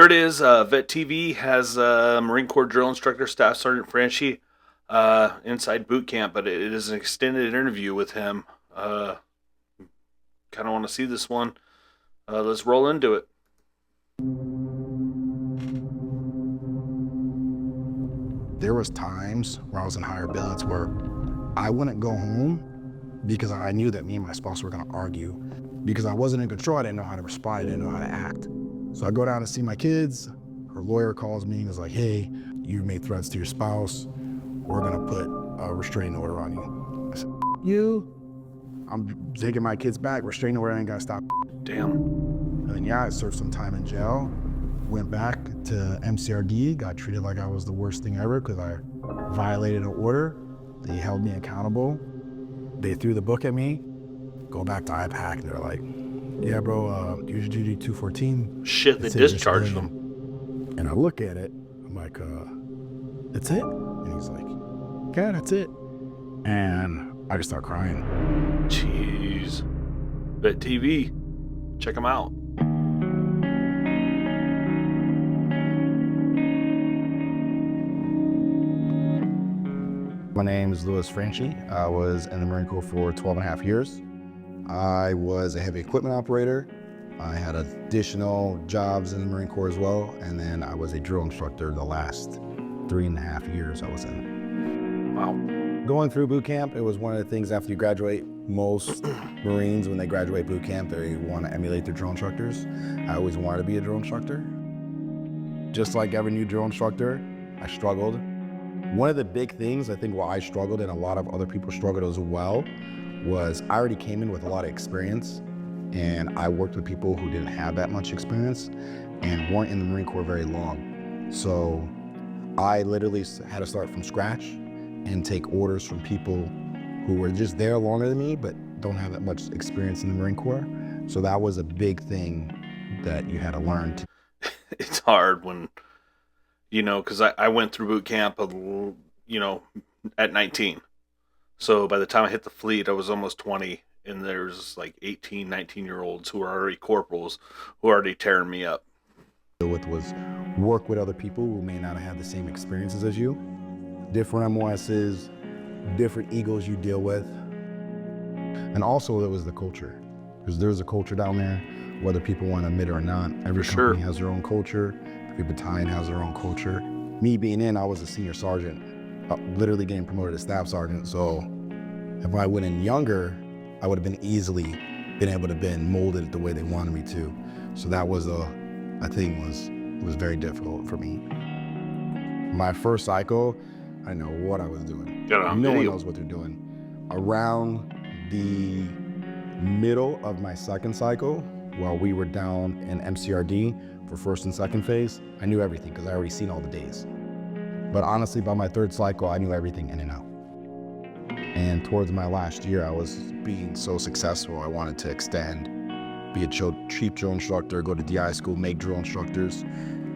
Here it is. Vet TV has Marine Corps drill instructor Staff Sergeant Franchi inside boot camp, but it is an extended interview with him. Kind of want to see this one. Let's roll into it. There was times where I was in higher billets where I wouldn't go home because I knew that me and my spouse were gonna argue. Because I wasn't in control, I didn't know how to respond, I didn't know how to act. So I go down to see my kids, her lawyer calls me and is like, hey, you made threats to your spouse, we're gonna put a restraining order on you. I said, you? I'm taking my kids back, restraining order ain't gonna stop. Damn. And then I served some time in jail, went back to MCRD, got treated like I was the worst thing ever because I violated an order. They held me accountable. They threw the book at me, go back to IPAC, and they're like, yeah, bro, use your duty 214. Shit, they discharged them. And I look at it, I'm like, that's it? And he's like, yeah, that's it. And I just start crying. Jeez. Vet TV. Check them out. My name is Louis Franchi. I was in the Marine Corps for 12 and a half years. I was a heavy equipment operator. I had additional jobs in the Marine Corps as well, and then I was a drill instructor the last 3.5 years I was in. Wow. Going through boot camp, it was one of the things after you graduate. Most Marines, when they graduate boot camp, they want to emulate their drill instructors. I always wanted to be a drill instructor. Just like every new drill instructor, I struggled. One of the big things I think why I struggled and a lot of other people struggled as well was I already came in with a lot of experience, and I worked with people who didn't have that much experience and weren't in the Marine Corps very long. So I literally had to start from scratch and take orders from people who were just there longer than me but don't have that much experience in the Marine Corps. So that was a big thing that you had to learn. It's hard when, because I went through boot camp, at 19. So by the time I hit the fleet, I was almost 20, and there's like 18, 19-year-olds who are already corporals who are already tearing me up. With was work with other people who may not have had the same experiences as you. Different MOSs, different egos you deal with. And also there was the culture, because there's a culture down there, whether people want to admit it or not. Every company has their own culture. Every battalion has their own culture. Me being in, I was a senior sergeant, literally getting promoted to staff sergeant. So if I went in younger, I would have been easily been able to been molded the way they wanted me to. So that was I think was very difficult for me. My first cycle, I didn't know what I was doing. No one knows what they're doing. Around the middle of my second cycle, while we were down in MCRD for first and second phase, I knew everything because I already seen all the days. But honestly, by my third cycle, I knew everything in and out. And towards my last year, I was being so successful, I wanted to extend, be a chief drill instructor, go to DI school, make drill instructors.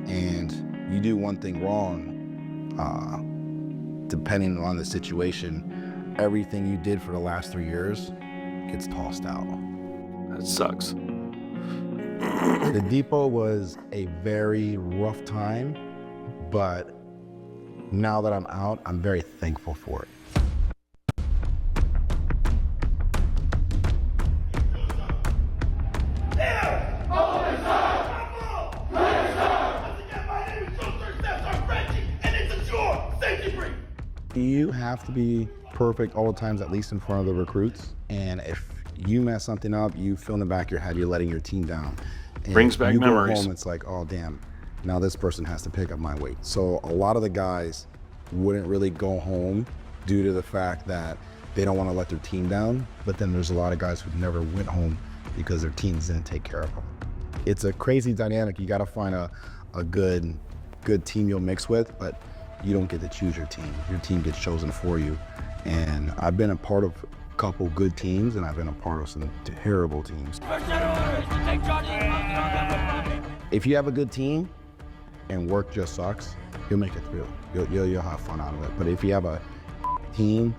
And you do one thing wrong, depending on the situation, everything you did for the last 3 years gets tossed out. That sucks. The depot was a very rough time, but now that I'm out, I'm very thankful for it. You have to be perfect all the times, at least in front of the recruits. And if you mess something up, you feel in the back of your head, you're letting your team down. And brings back memories. You go home, it's like, oh damn, now this person has to pick up my weight. So a lot of the guys wouldn't really go home due to the fact that they don't want to let their team down. But then there's a lot of guys who never went home because their teams didn't take care of them. It's a crazy dynamic. You got to find a good team you'll mix with, but you don't get to choose your team. Your team gets chosen for you. And I've been a part of a couple good teams, and I've been a part of some terrible teams. If you have a good team and work just sucks, you'll make it through. You'll have fun out of it. But if you have a team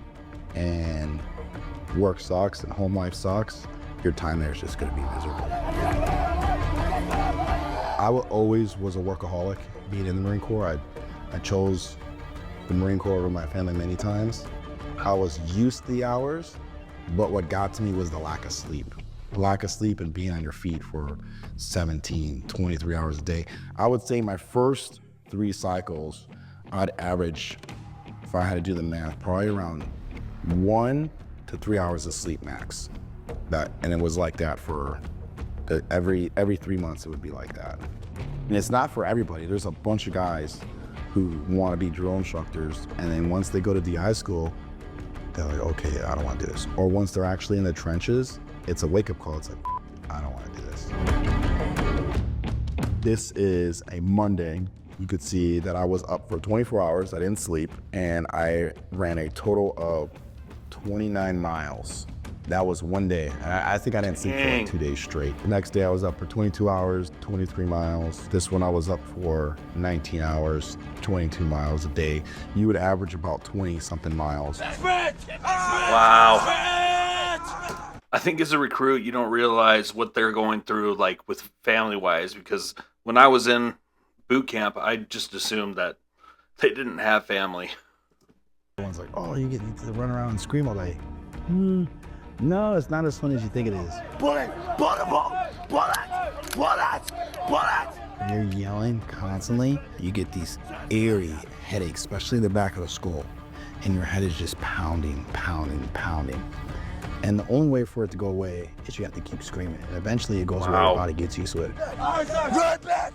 and work sucks and home life sucks, your time there is just gonna be miserable. always was a workaholic. Being in the Marine Corps, I chose the Marine Corps over my family many times. I was used to the hours, but what got to me was the lack of sleep. Lack of sleep and being on your feet for 17, 23 hours a day. I would say my first 3 cycles, I'd average, if I had to do the math, probably around 1 to 3 hours of sleep max. And it was like that for every 3 months. It would be like that. And it's not for everybody. There's a bunch of guys who want to be drill instructors, and then once they go to DI school, they're like, okay, I don't want to do this. Or once they're actually in the trenches, it's a wake-up call. It's like, I don't want to do this. This is a Monday. You could see that I was up for 24 hours. I didn't sleep, and I ran a total of 29 miles. That was one day. I think I didn't sleep for like 2 days straight. The next day I was up for 22 hours, 23 miles. This one I was up for 19 hours, 22 miles a day. You would average about 20 something miles. Wow. I think as a recruit, you don't realize what they're going through, like with family wise, because when I was in boot camp, I just assumed that they didn't have family. Everyone's like, oh, you get to run around and scream all day. No, it's not as fun as you think it is. Bullet! When you're yelling constantly, you get these eerie headaches, especially in the back of the skull. And your head is just pounding. And the only way for it to go away is you have to keep screaming. And eventually it goes away, your body gets used to it. Run back!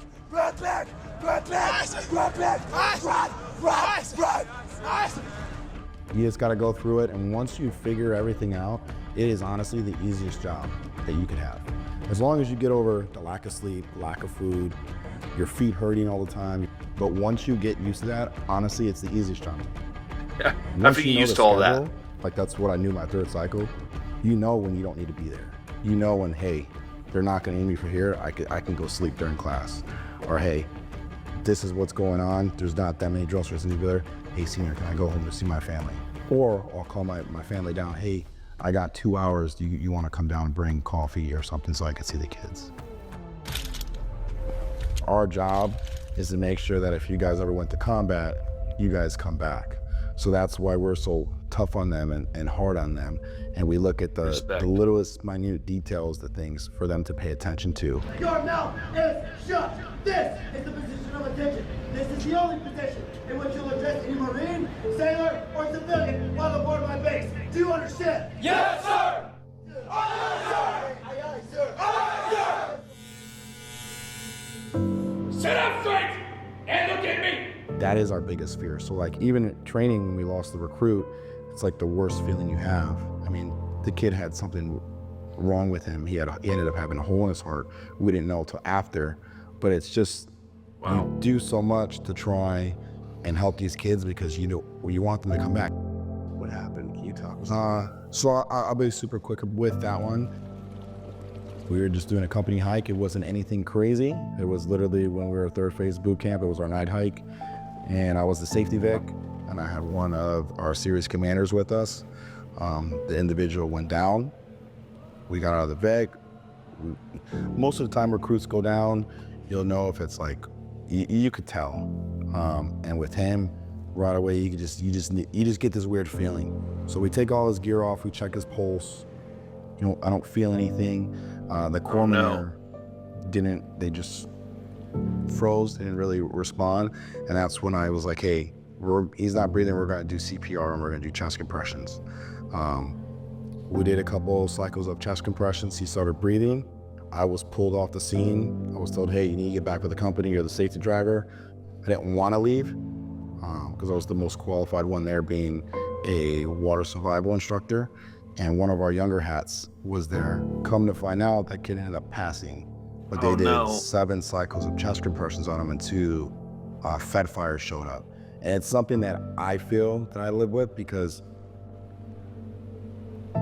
You just gotta go through it, and once you figure everything out, it is honestly the easiest job that you could have. As long as you get over the lack of sleep, lack of food, your feet hurting all the time. But once you get used to that, honestly, it's the easiest job. Yeah, after you get used to all that. Like that's what I knew my 3rd cycle. You know when you don't need to be there. You know when, hey, they're not gonna need me for here, I can go sleep during class. Or hey, this is what's going on, there's not that many drill instructors there. Hey senior, can I go home to see my family? Or I'll call my family down, hey, I got 2 hours, do you wanna come down and bring coffee or something so I can see the kids? Our job is to make sure that if you guys ever went to combat, you guys come back. So that's why we're so tough on them and hard on them. And we look at the littlest minute details, the things for them to pay attention to. Your mouth is shut. This is the position of attention. This is the only position in which you'll address any Marine, sailor, or civilian while aboard my base. Do you understand? Yes, sir! Aye, sir! Aye, aye, sir! Aye, sir! Sit up straight and look at me! That is our biggest fear. So like even at training when we lost the recruit, it's like the worst feeling you have. I mean, the kid had something wrong with him. He ended up having a hole in his heart. We didn't know till after, but it's just, you do so much to try and help these kids because you want them to come back. What happened? Can you talk? So I'll be super quick with that one. We were just doing a company hike. It wasn't anything crazy. It was literally when we were 3rd phase boot camp, it was our night hike. And I was the safety Vic, and I had one of our series commanders with us. The individual went down. We got out of the Vic. Most of the time recruits go down, you'll know if it's like, you could tell. And with him, right away, you just get this weird feeling. So we take all his gear off, we check his pulse. I don't feel anything. The corpsman they just froze, didn't really respond. And that's when I was like, hey, he's not breathing, we're gonna do CPR and we're gonna do chest compressions. We did a couple cycles of chest compressions. He started breathing. I was pulled off the scene. I was told, hey, you need to get back with the company, you're the safety driver. I didn't wanna leave because I was the most qualified one there, being a water survival instructor. And one of our younger hats was there. Come to find out, that kid ended up passing. But they did 7 cycles of chest compressions on him, and 2 Fed fires showed up. And it's something that I feel that I live with, because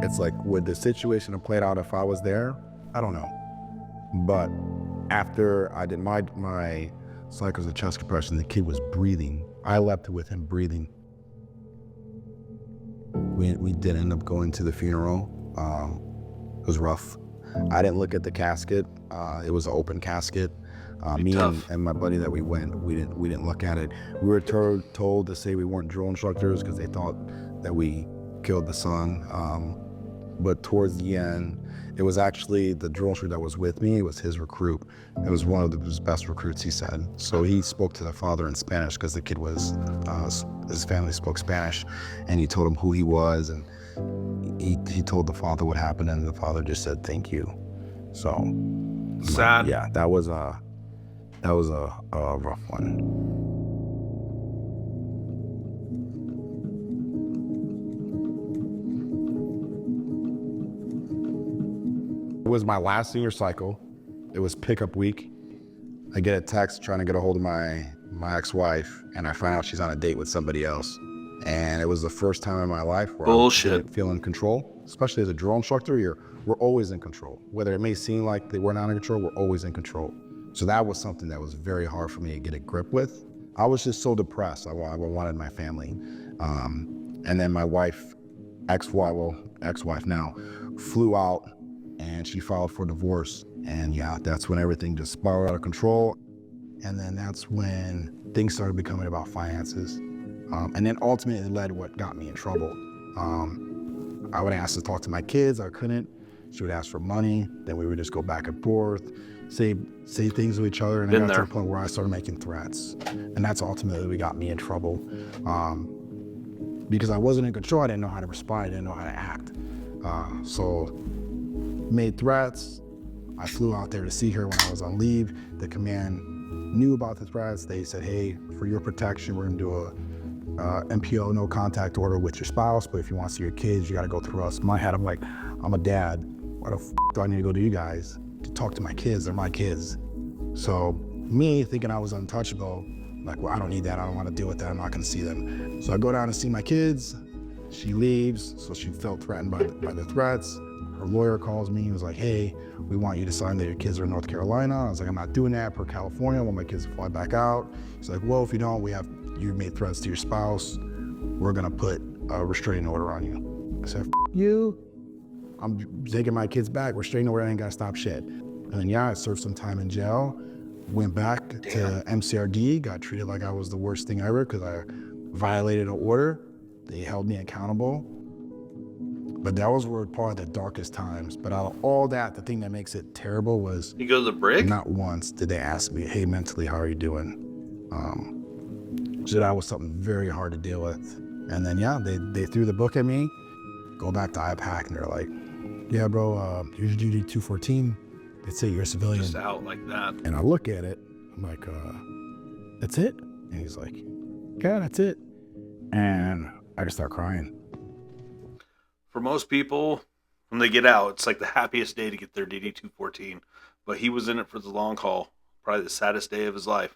it's like, would the situation have played out if I was there? I don't know. But after I did my cycles of chest compression, the kid was breathing. I left with him breathing. We did end up going to the funeral. It was rough. I didn't look at the casket. It was an open casket. Me Tough. and my buddy that we went, we didn't look at it. We were told to say we weren't drill instructors because they thought that we killed the son. But towards the end, it was actually the drill instructor that was with me. It was his recruit. It was one of his best recruits, he said. So he spoke to the father in Spanish because the kid was, his family spoke Spanish, and he told him who he was, and he told the father what happened, and the father just said thank you. So Sad. yeah, that was a rough one. It was my last senior cycle. It was pickup week. I get a text trying to get a hold of my ex-wife, and I find out she's on a date with somebody else. And it was the first time in my life where Bullshit. I didn't feel in control. Especially as a drill instructor, we're always in control. Whether it may seem like we're not in control, we're always in control. So that was something that was very hard for me to get a grip with. I was just so depressed. I wanted my family. And then my ex-wife now, flew out, and she filed for divorce. And yeah, that's when everything just spiraled out of control. And then that's when things started becoming about finances. And then ultimately it led to what got me in trouble. I would ask to talk to my kids, I couldn't. She would ask for money, then we would just go back and forth, say things to each other, and it got to the point where I started making threats. And that's ultimately what got me in trouble. Because I wasn't in control, I didn't know how to respond, I didn't know how to act. So made threats. I flew out there to see her when I was on leave. The command knew about the threats. They said, hey, for your protection, we're gonna do a MPO, no contact order with your spouse, but if you want to see your kids, you gotta go through us. In my head, I'm like, I'm a dad. Why the f do I need to go to you guys to talk to my kids? They're my kids. So me thinking I was untouchable, like, well, I don't need that. I don't want to deal with that. I'm not gonna see them. So I go down to see my kids. She leaves, so she felt threatened by the threats. Her lawyer calls me. He was like, hey, we want you to sign that your kids are in North Carolina. I was like, I'm not doing that per California. I want my kids to fly back out. He's like, well, if you don't, you made threats to your spouse. We're gonna put a restraining order on you. I said, F you. I'm taking my kids back. Restraining order ain't gotta stop shit. And then yeah, I served some time in jail. Went back to MCRD, got treated like I was the worst thing ever because I violated an order. They held me accountable. But that was part of the darkest times. But out of all that, the thing that makes it terrible was You go to the brig? not once did they ask me, hey, mentally, how are you doing? So that was something very hard to deal with. And then, yeah, they threw the book at me, go back to IPAC, and they're like, yeah, bro, here's your duty 214. They say you're a civilian. Just out like that. And I look at it, I'm like, that's it? And he's like, yeah, that's it. And I just start crying. For most people, when they get out, it's like the happiest day to get their DD 214. But he was in it for the long haul. Probably the saddest day of his life.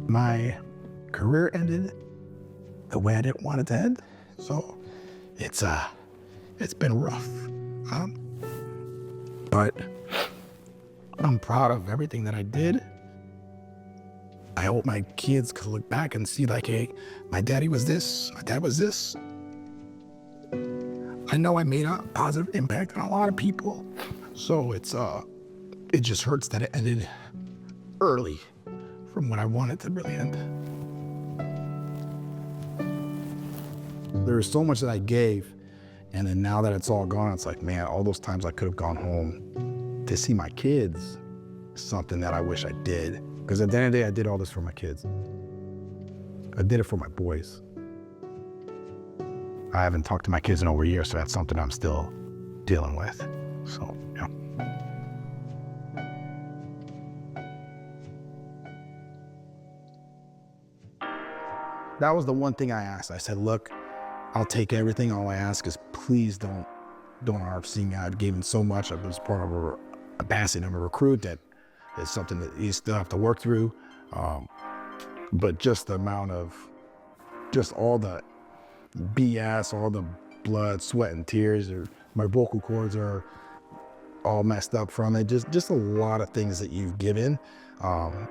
My career ended the way I didn't want it to end. So it's been rough. But I'm proud of everything that I did. I hope my kids could look back and see like, hey, my daddy was this, my dad was this. I know I made a positive impact on a lot of people. So it just hurts that it ended early from when I wanted to really end. There was so much that I gave, and then now that it's all gone, it's like, man, all those times I could have gone home to see my kids is something that I wish I did. Because at the end of the day, I did all this for my kids. I did it for my boys. I haven't talked to my kids in over a year, so that's something I'm still dealing with. So, yeah. That was the one thing I asked. I said, look, I'll take everything. All I ask is please don't RFC me. I've given so much. I was part of a passing of a recruit that is something that you still have to work through. But just the amount of, just all the BS, all the blood, sweat, and tears, or my vocal cords are all messed up from it. Just a lot of things that you've given.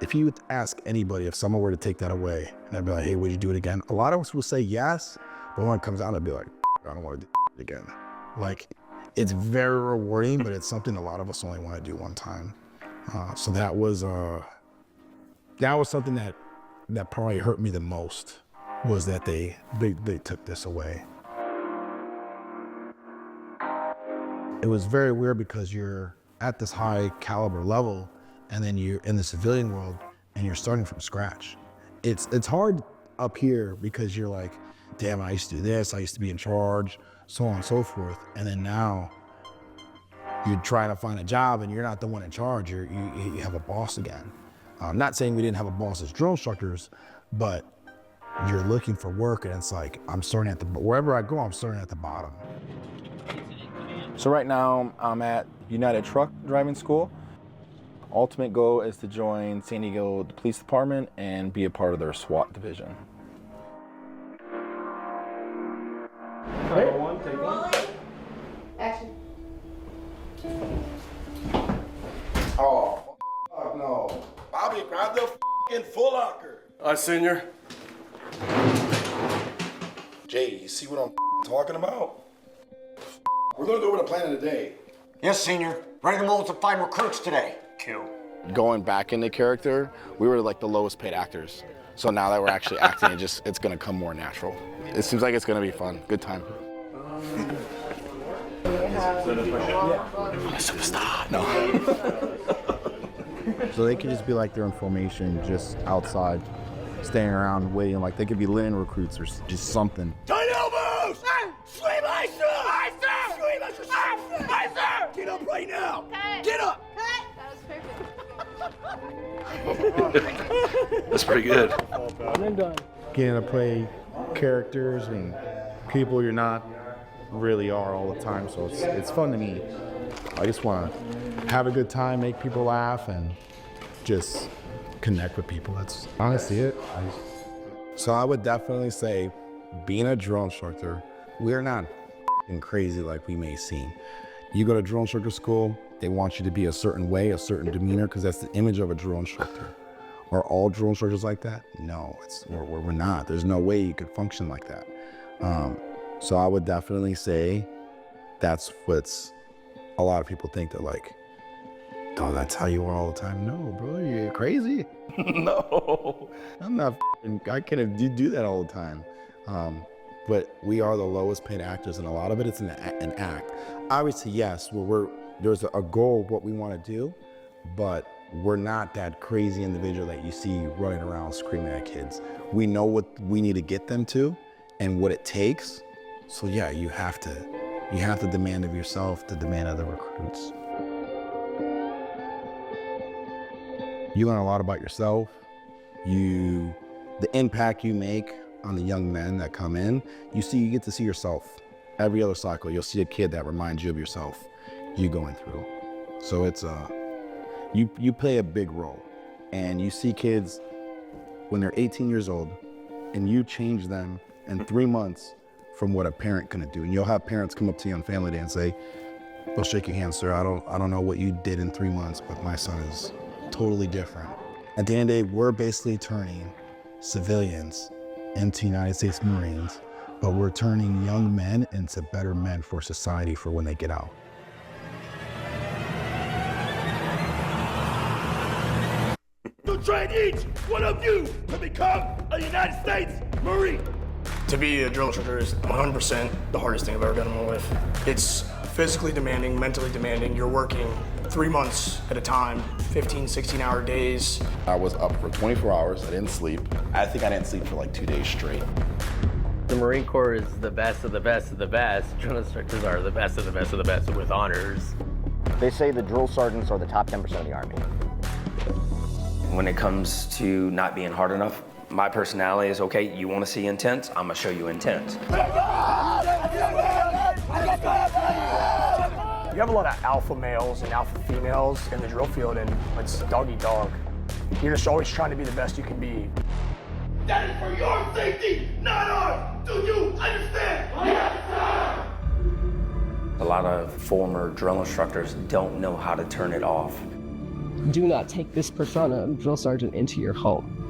If you would ask anybody, if someone were to take that away, and I'd be like, hey, would you do it again? A lot of us will say yes, but when it comes out, I'd be like, I don't want to do it again. Like, It's very rewarding, but it's something a lot of us only want to do one time. So that was something that probably hurt me the most, was that they took this away. It was very weird because you're at this high caliber level, and then you're in the civilian world and you're starting from scratch. It's hard up here because you're like, damn, I used to do this, I used to be in charge, so on and so forth. And then now you're trying to find a job and you're not the one in charge, you have a boss again. I'm not saying we didn't have a boss as drill instructors, but you're looking for work and it's like, wherever I go, I'm starting at the bottom. So right now I'm at United Truck Driving School. Ultimate goal is to join San Diego Police Department and be a part of their SWAT division. Action. Oh, fuck no. Bobby, grab the f***ing full locker. Hi, Senior. Jay, you see what I'm talking about? We're gonna go over the plan of the day. Yes, Senior. Running the mold to find recruits today. Kill. Going back into character, we were like the lowest paid actors. So now that we're actually acting, it's gonna come more natural. It seems like it's gonna be fun, good time. Superstar. No. So they could just be like their information, just outside, staying around, waiting. Like they could be linen recruits or just something. Tight elbows! Swim, I sir! I sir! Swim, I sir! I sir! Get up right now! Cut. Get up! Cut. That was perfect. That's pretty good. Getting to play characters and people you're not really are all the time. So it's fun to me. I just want to have a good time, make people laugh, and just connect with people. That's honestly it. So I would definitely say, being a drill instructor, we're not crazy like we may seem. You go to drill instructor school, they want you to be a certain way, a certain demeanor, because that's the image of a drill instructor. Are all drill instructors like that? No, we're not. There's no way you could function like that. So I would definitely say that's what's a lot of people think, that like, oh, that's how you are all the time. No, bro, you're crazy. No, I'm not. I can't do that all the time. But we are the lowest paid actors, and a lot of it is an act. Obviously, yes, there's a goal of what we want to do, but we're not that crazy individual that you see running around screaming at kids. We know what we need to get them to and what it takes. So yeah, you have to demand of yourself to demand of the recruits. You learn a lot about yourself. The impact you make on the young men that come in, you get to see yourself. Every other cycle, you'll see a kid that reminds you of yourself, you going through. So it's you play a big role, and you see kids when they're 18 years old, and you change them in 3 months from what a parent couldn't do. And you'll have parents come up to you on family day and say, "They'll shake your hand, sir. I don't know what you did in 3 months, but my son is totally different." At the end of the day, we're basically turning civilians into United States Marines, but we're turning young men into better men for society for when they get out. To train each one of you to become a United States Marine. To be a drill instructor is 100% the hardest thing I've ever done in my life. It's physically demanding, mentally demanding. You're working 3 months at a time, 15, 16-hour days. I was up for 24 hours, I didn't sleep. I think I didn't sleep for like 2 days straight. The Marine Corps is the best of the best of the best. Drill instructors are the best of the best of the best with honors. They say the drill sergeants are the top 10% of the Army. When it comes to not being hard enough, my personality is, okay, you want to see intent? I'm going to show you intent. You have a lot of alpha males and alpha females in the drill field, and it's dog eat dog. You're just always trying to be the best you can be. That is for your safety, not ours. Do you understand? Yes, sir. A lot of former drill instructors don't know how to turn it off. Do not take this persona, drill sergeant, into your home.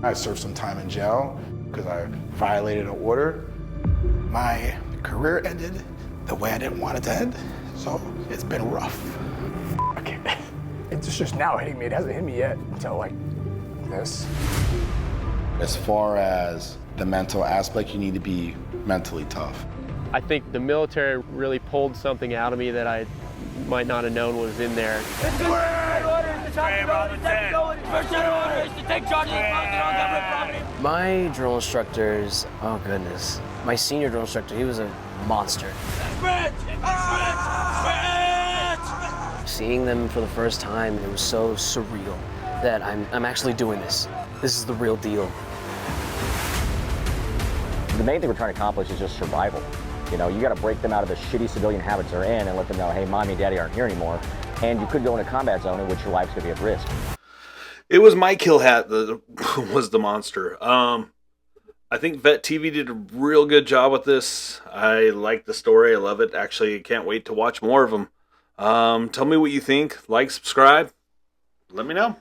I served some time in jail because I violated an order. My career ended the way I didn't want it to end. So it's been rough. Okay. It's just now hitting me. It hasn't hit me yet until like this. As far as the mental aspect, you need to be mentally tough. I think the military really pulled something out of me that I might not have known was in there. My drill instructors, oh goodness. My senior drill instructor, he was a monster. Seeing them for the first time, it was so surreal that I'm actually doing this. This is the real deal. The main thing we're trying to accomplish is just survival. You know, you got to break them out of the shitty civilian habits they're in and let them know, hey, mommy and daddy aren't here anymore. And you could go in a combat zone in which your life's going to be at risk. It was my kill hat that was the monster. I think Vet TV did a real good job with this. I like the story. I love it. Actually, I can't wait to watch more of them. Tell me what you think. Like, subscribe. Let me know.